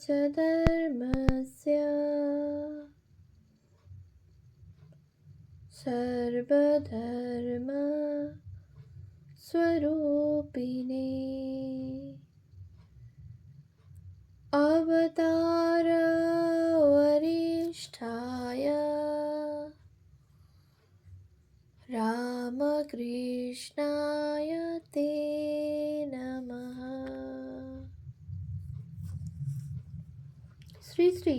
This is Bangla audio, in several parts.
च धर्मस्य सर्वधर्म स्वरूपिणे अवतार वरिष्ठाय रामकृष्णाय ते नमः। শ্রী শ্রী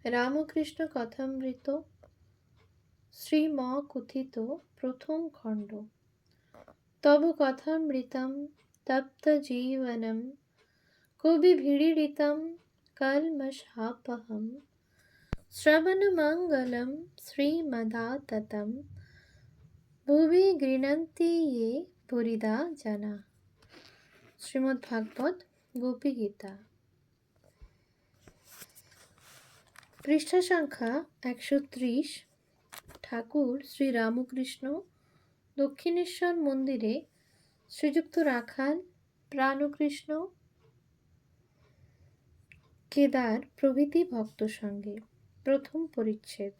রামকৃষ্ণ কথামৃত শ্রীম কথিত প্রথম খণ্ড। তব কথামৃতম তপ্ত জীবনম কবিভিড়িতম কলমশাপহম শ্রবণমঙ্গলম শ্রীমদাততম ভুবি গৃণন্তি ये পুরিদা জানা। শ্রীমদ্ভাগবত গোপী গীতা, পৃষ্ঠা সংখ্যা 130। ঠাকুর শ্রী রামকৃষ্ণ দক্ষিণেশ্বর মন্দিরে শ্রীযুক্ত রাখাল, প্রাণকৃষ্ণ, কেদার প্রভৃতি ভক্ত সঙ্গে। প্রথম পরিচ্ছেদ।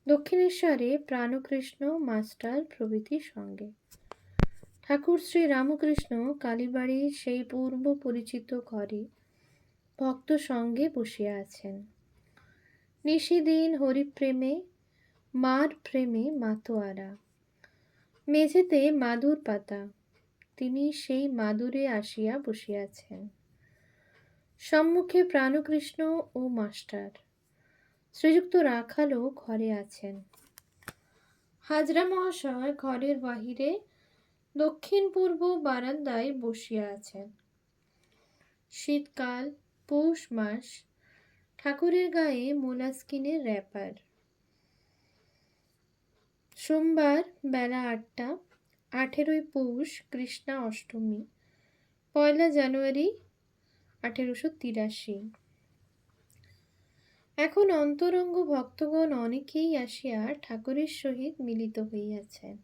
দক্ষিণেশ্বরে প্রাণকৃষ্ণ মাস্টার প্রভৃতি সঙ্গে। ঠাকুর শ্রী রামকৃষ্ণ কালীবাড়ির সেই পূর্ব পরিচিত ঘরে ভক্ত সঙ্গে বসিয়া আছেন। নিশিদিন হরিপ্রেমে, মার প্রেমে মাতোয়ারা। মেঝেতে মাদুর পাতা, তিনি সেই মাদুরে আসিয়া বসিয়াছেন। সম্মুখে প্রাণকৃষ্ণ ও মাস্টার। শ্রীযুক্ত রাখালও ঘরে আছেন। হাজরা মহাশয় ঘরের বাহিরে দক্ষিণ পূর্ব বারান্দায় বসিয়া আছেন। শীতকাল, পৌষ মাস। ঠাকুরের গায়ে মোলাস্কিনের র্যাপার। সোমবার বেলা 8টা, 18 পৌষ, কৃষ্ণা অষ্টমী, 1 জানুয়ারি 1883। এখন অন্তরঙ্গ ভক্তগণ অনেকেই আসিয়া ঠাকুরের সহিত মিলিত হইয়াছেন।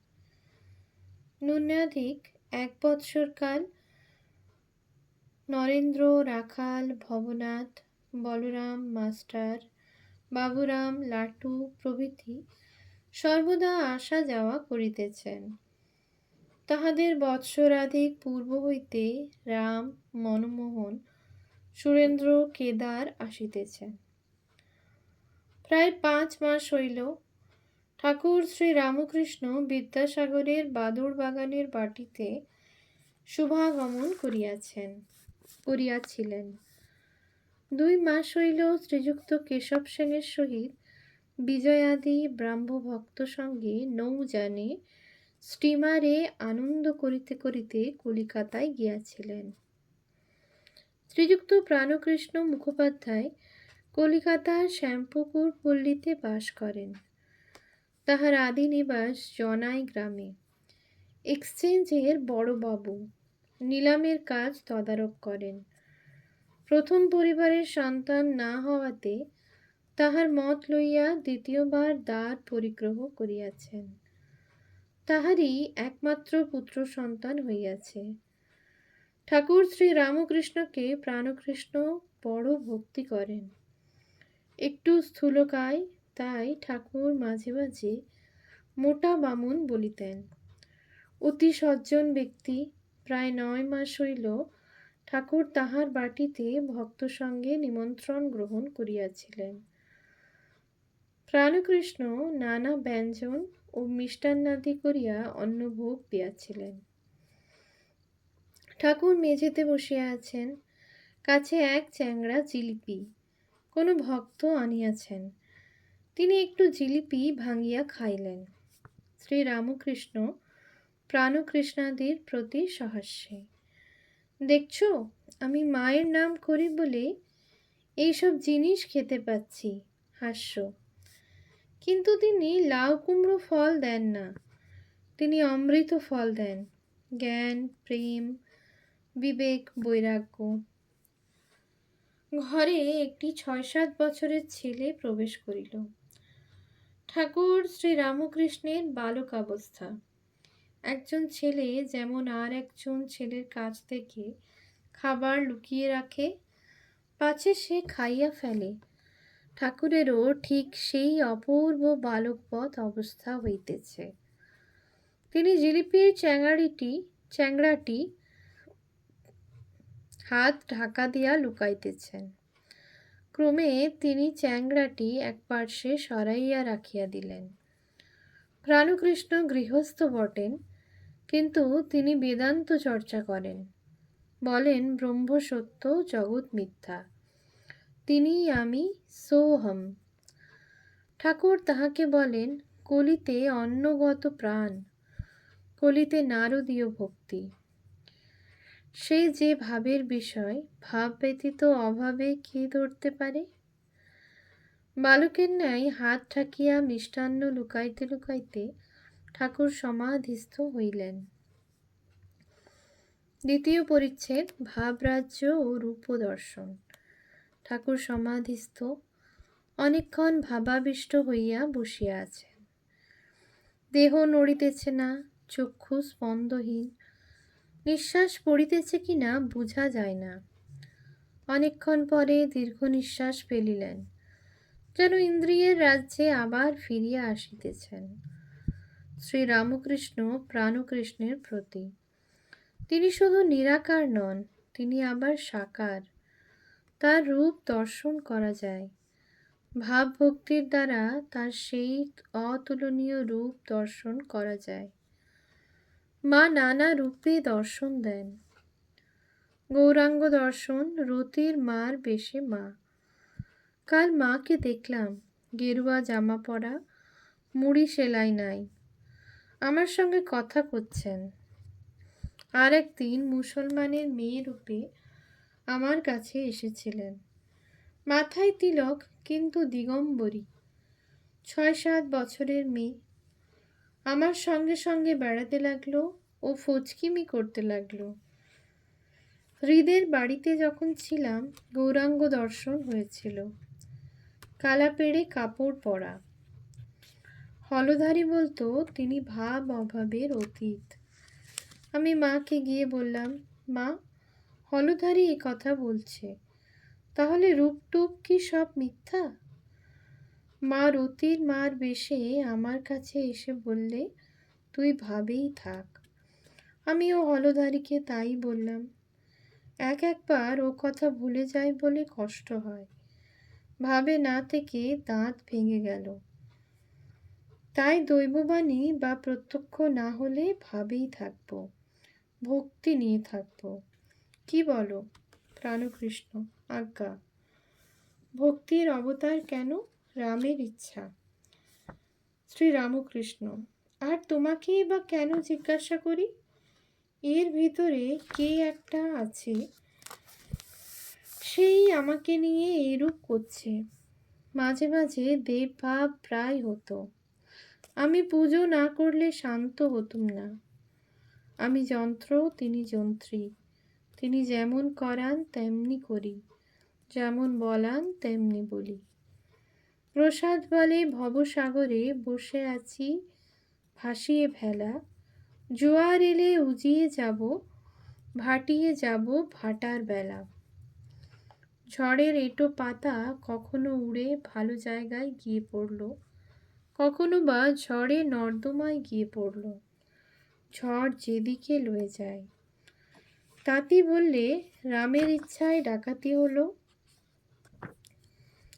ন্যূনাধিক 1 বৎসরকাল নরেন্দ্র, রাখাল, ভবনাথ, বলরাম, মাস্টার, বাবুরাম, লাটু প্রভৃতি সর্বদা আসা যাওয়া করিতেছেন। তাহাদের বৎসরাধিক পূর্ব হইতে রাম, মনমোহন, সুরেন্দ্র, কেদার আসিতেছেন। প্রায় 5 মাস হইল ঠাকুর শ্রী রামকৃষ্ণ বিদ্যাসাগরের বাদুড় বাগানের বাটিতে শুভাগমন করিয়াছিলেন। 2 মাস হইল শ্রীযুক্ত কেশব সেনের সহিত বিজয়াদি ব্রাহ্মভক্ত সঙ্গে নৌযানে স্টিমারে আনন্দ করিতে করিতে কলিকাতায় গিয়াছিলেন। শ্রীযুক্ত প্রাণকৃষ্ণ মুখোপাধ্যায় কলিকাতার শ্যামপুকুর পল্লীতে বাস করেন। তাহার আদি নিবাস জনাই গ্রামে। এক্সচেঞ্জের বড়বাবু, নিলামের কাজ তদারক করেন। প্রথম পরিবারের সন্তান না হওয়াতে তাহার মত লইয়া দ্বিতীয়বার দ্বার পরিগ্রহ করিয়াছেন। তাহারই একমাত্র পুত্র সন্তান হইয়াছে। ঠাকুর শ্রী রামকৃষ্ণকে প্রাণকৃষ্ণ বড় ভক্তি করেন। একটু স্থূলকায়, তাই ঠাকুর মাঝে মাঝে মোটা বামুন বলিতেন। অতি সজ্জন ব্যক্তি। প্রায় 9 মাস হইল ঠাকুর তাহার বাটিতে ভক্ত সঙ্গে নিমন্ত্রণ গ্রহণ করিয়াছিলেন। প্রাণকৃষ্ণ নানা ব্যঞ্জন ও মিষ্টান্নাদি করিয়া অন্নভোগ দিয়াছিলেন। ঠাকুর মেঝেতে বসিয়া আছেন। কাছে এক চ্যাংড়া জিলিপি কোনো ভক্ত আনিয়াছেন। তিনি একটু জিলিপি ভাঙিয়া খাইলেন। শ্রী রামকৃষ্ণ প্রাণকৃষ্ণাদির প্রতি সহাস্যে, দেখছ, আমি মায়ের নাম করি বলে এইসব জিনিস খেতে পাচ্ছি। হাস্য। কিন্তু তিনি লাউ কুমড়ো ফল দেন না, তিনি অমৃত ফল দেন। জ্ঞান, প্রেম, বিবেক, বৈরাগ্য। ঘরে একটি 6-7 বছরের ছেলে প্রবেশ করিল। ঠাকুর শ্রী রামকৃষ্ণের বালকাবস্থা। একজন ছেলে যেমন আর একজন ছেলের কাছ থেকে খাবার লুকিয়ে রাখে, পাছে সে খাইয়া ফেলে। ঠাকুরেরও ঠিক সেই অপূর্ব বালকবৎ অবস্থা হইতেছে। তিনি জিলিপির চ্যাংড়াটি হাত ঢাকা দিয়া লুকাইতেছেন। ক্রমে তিনি চ্যাংড়াটি এক পার্শ্বে সরাইয়া রাখিয়া দিলেন। প্রাণকৃষ্ণ গৃহস্থ বটেন, কিন্তু তিনি বেদান্ত চর্চা করেন। বলেন ব্রহ্ম সত্য, জগৎ মিথ্যা, তিনি আমি সোহম। ঠাকুর তাহাকে বলেন কলিতে অন্নগত প্রাণ, কলিতে নারদীয় ভক্তি। সে যে ভাবের বিষয়, ভাব ব্যতীত অভাবে কে ধরতে পারে? বালকের ন্যায় হাত ঠাকিয়া মিষ্টান্ন লুকাইতে লুকাইতে ঠাকুর সমাধিস্থ হইলেন। দ্বিতীয় পরিচ্ছেদ, ভাবরাজ্য ও রূপদর্শন। ঠাকুর সমাধিস্থ, অনেকক্ষণ ভাবাবিষ্ট হইয়া বসিয়া আছেন। দেহ নড়িতেছে না, চক্ষু স্পন্দহীন, নিঃশ্বাস পড়িতেছে কিনা বুঝা যায় না। অনেকক্ষণ পরে দীর্ঘ নিঃশ্বাস ফেলিলেন, যেন ইন্দ্রিয়ের রাজ্যে আবার ফিরিয়া আসিতেছেন। শ্রীরামকৃষ্ণ প্রাণকৃষ্ণের প্রতি। তিনি শুধু নিরাকার নন, তিনি আবার সাকার। তার রূপ দর্শন করা যায়। ভাব ভক্তির দ্বারা তার সেই অতুলনীয় রূপ দর্শন করা যায়। মা নানা রূপে দর্শন দেন। গৌরাঙ্গ দর্শন, রতির মার বেশে মা। কাল মাকে দেখলাম, গেরুয়া জামা পরা, মুড়ি সেলাই নাই, আমার সঙ্গে কথা করছেন। আর একদিন মুসলমানের মেয়ে রূপে আমার কাছে এসেছিলেন। মাথায় তিলক, কিন্তু দিগম্বরী। 6-7 বছরের মেয়ে। আমার সঙ্গে সঙ্গে বেড়াতে লাগলো ও ফচকিমি করতে লাগলো। হৃদের বাড়িতে যখন ছিলাম, গৌরাঙ্গ দর্শন হয়েছিল। কালা পেড়ে কাপড় পরা। হলধারী বলতো তিনি ভাব অভাবের অতীত। আমি মাকে গিয়ে বললাম, মা, হলধারী এ কথা বলছে, তাহলে রূপটুপ কি সব মিথ্যা? মা রতির মার বেশে আমার কাছে এসে বললে, তুই ভাবেই থাক। আমিও হলধারীকে তাই বললাম। একবার ও কথা ভুলে যাই বলে কষ্ট হয়। ভাবে না থেকে দাঁত ভেঙে গেল। তাই দৈববাণী বা প্রত্যক্ষ না হলে ভাবেই থাকব, ভক্তি নিয়ে থাকব। কি বলো প্রাণকৃষ্ণ? আজ্ঞা। ভক্তির অবতার কেন? রামের ইচ্ছা। শ্রীরামকৃষ্ণ, আর তোমাকেই বা কেন জিজ্ঞাসা করি? এর ভিতরে কে একটা আছে, সেই আমাকে নিয়ে এরূপ করছে। মাঝে মাঝে দেবভাব প্রায় হতো। আমি পুজো না করলে শান্ত হতুম না। আমি যন্ত্র, তিনি যন্ত্রী। তিনি যেমন করান তেমনি করি, যেমন বলান তেমনি বলি। প্রসাদ বলে ভবসাগরে বসে আছি ভাসিয়ে ভেলা, জোয়ার এলে উজিয়ে যাব, ভাটিয়ে যাব ভাটার বেলা। ঝড়ের এঁটো পাতা কখনো উড়ে ভালো জায়গায় গিয়ে পড়ল, কখনো বা ঝড়ে নর্দমায় গিয়ে পড়ল। ঝড় যেদিকে লয়ে যায়। তাঁতি বললে রামের ইচ্ছায় ডাকাতি হলো।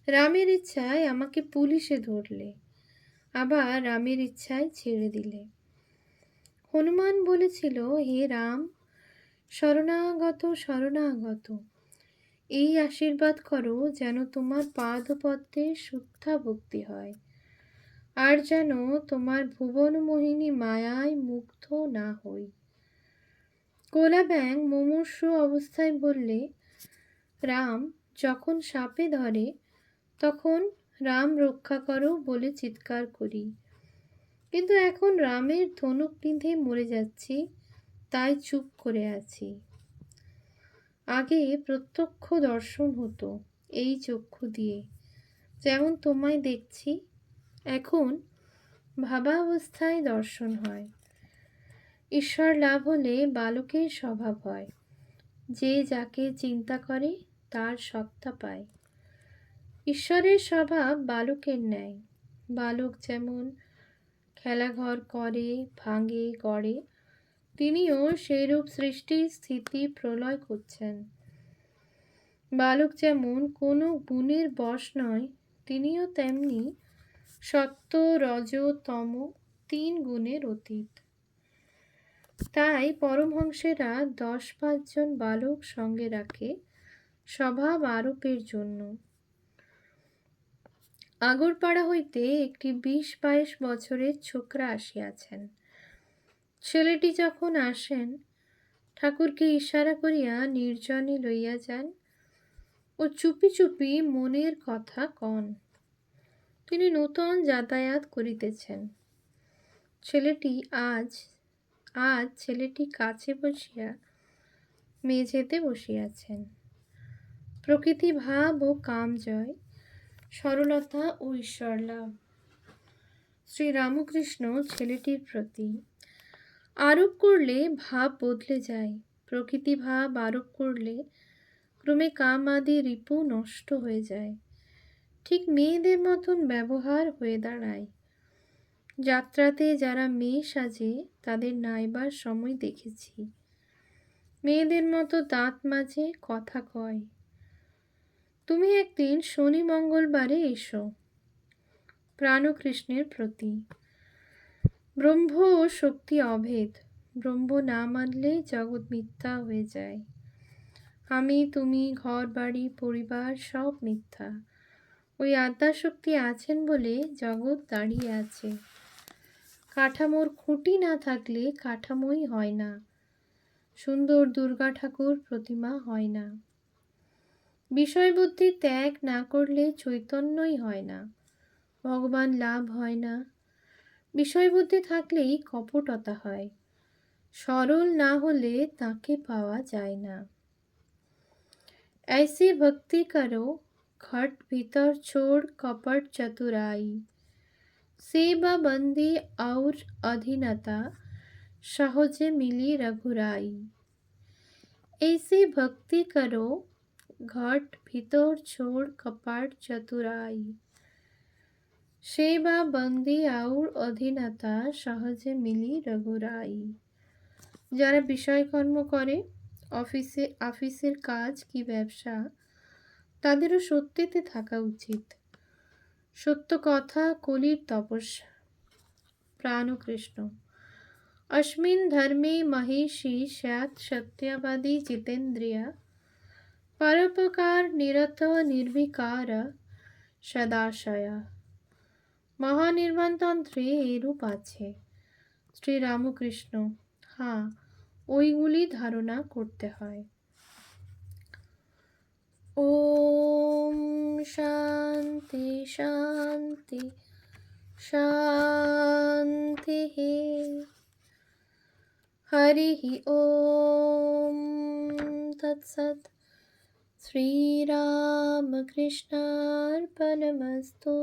রামের ইচ্ছায় আমাকে পুলিশে ধরলে, আবার রামের ইচ্ছায় ছেড়ে দিলে। হনুমান বলেছিল, হে রাম, শরণাগত শরণাগত, এই আশীর্বাদ করো যেন তোমার পাদপদ্মের শুদ্ধা ভক্তি হয়, আর যেন তোমার ভুবনমোহিনী মায়ায় মুগ্ধ না হই। কোলা ব্যাং মুমূর্ষু অবস্থায় বললে, রাম যখন সাপে ধরে তখন রাম রক্ষা করো বলে চিৎকার করি, কিন্তু এখন রামের ধনুক বিঁধে মরে যাচ্ছি, তাই চুপ করে আছি। আগে প্রত্যক্ষ দর্শন হতো এই চক্ষু দিয়ে, যেমন তোমায় দেখছি। এখন ভাবাবস্থায় দর্শন হয়। ঈশ্বর লাভ হলে বালকের স্বভাব হয়। যে যাকে চিন্তা করে তার সত্তা পায়। ঈশ্বরের স্বভাব বালকের ন্যায়। বালক যেমন খেলাঘর করে, ভাঙে, গড়ে, তিনিও সেইরূপ সৃষ্টি স্থিতি প্রলয় করছেন। বালক যেমন কোনো গুণের বশ নয়, তিনিও তেমনি সত্য, রজ, তম 3 গুণের অতীত। তাই পরমহংসেরা 10-5 জন বালক সঙ্গে রাখে স্বভাব আরোপের জন্য। আগরপাড়া হইতে একটি 20-22 বছরের ছোকরা আসিয়াছেন। ছেলেটি যখন আসেন, ঠাকুরকে ইশারা করিয়া নির্জনে লইয়া যান ও চুপি চুপি মনের কথা কন। তিনি নূতন যাতায়াত করিতেছেন। আজ ছেলেটি কাছে বসিয়া মেঝেতে বসিয়াছেন। প্রকৃতি ভাব ও কাম জয়, সরলতা ও ঈশ্বর লাভ। শ্রীরামকৃষ্ণ ছেলেটির প্রতি আরোপ করলে ভাব বদলে যায়। প্রকৃতি ভাব আরোপ করলে ক্রমে কাম আদি রিপু নষ্ট হয়ে যায়। ঠিক মেয়েদের মতন ব্যবহার হয়ে দাঁড়ায়। যাত্রাতে যারা মেয়ে সাজে তাদের নাইবার সময় দেখেছি। মেয়েদের মতো দাঁত মাজে, কথা কয়। তুমি একদিন শনি মঙ্গলবারে এসো। প্রাণকৃষ্ণের প্রতি ব্রহ্ম ও শক্তি অভেদ। ব্রহ্ম না মানলে জগৎ মিথ্যা হয়ে যায়। আমি, তুমি, ঘর বাড়ি, পরিবার সব মিথ্যা। ওই আদ্যাশক্তি আছেন বলে জগৎ দাঁড়িয়ে আছে। কাঠামোর খুঁটি না থাকলে কাঠামোই হয় না। সুন্দর দুর্গা ঠাকুর প্রতিমা হয় না। বিষয়বুদ্ধি ত্যাগ না করলে চৈতন্যই হয় না। ভগবান লাভ হয় না। বিষয়বুদ্ধি থাকলেই কপটতা হয়। সরল না হলে তাকে পাওয়া যায় না। ऐसी भक्ति करो घट भीतर छोड़ कपट चतुराई, सेवा बंदी और अधीनता सहजे मिली रघुराई। ऐसी भक्ति करो घट भीतर छोड़ कपट चतुराई, सेवा बंदी और अधीनता सहजे मिली रघुराई। যারা বিষয়কর্ম করে, অফিসের কাজ কি ব্যবসা, তাদেরও সত্যিতে থাকা উচিত। সত্য কথা কলির তপস্যা। প্রাণকৃষ্ণ अस्मिन् धर्मे महेशी स्यात् सत्यवादी जितेन्द्रिय, परोपकार निरत निर्विकार সদাশয়। মহানির্বাণতন্ত্রে এরূপ আছে। শ্রীরামকৃষ্ণ হ্যাঁ, ওইগুলি ধারণা করতে হয়। ওম শান্তি শান্তি শান্তি। হরি ওম তৎসৎ। শ্রীরামকৃষ্ণার্পণমস্তু।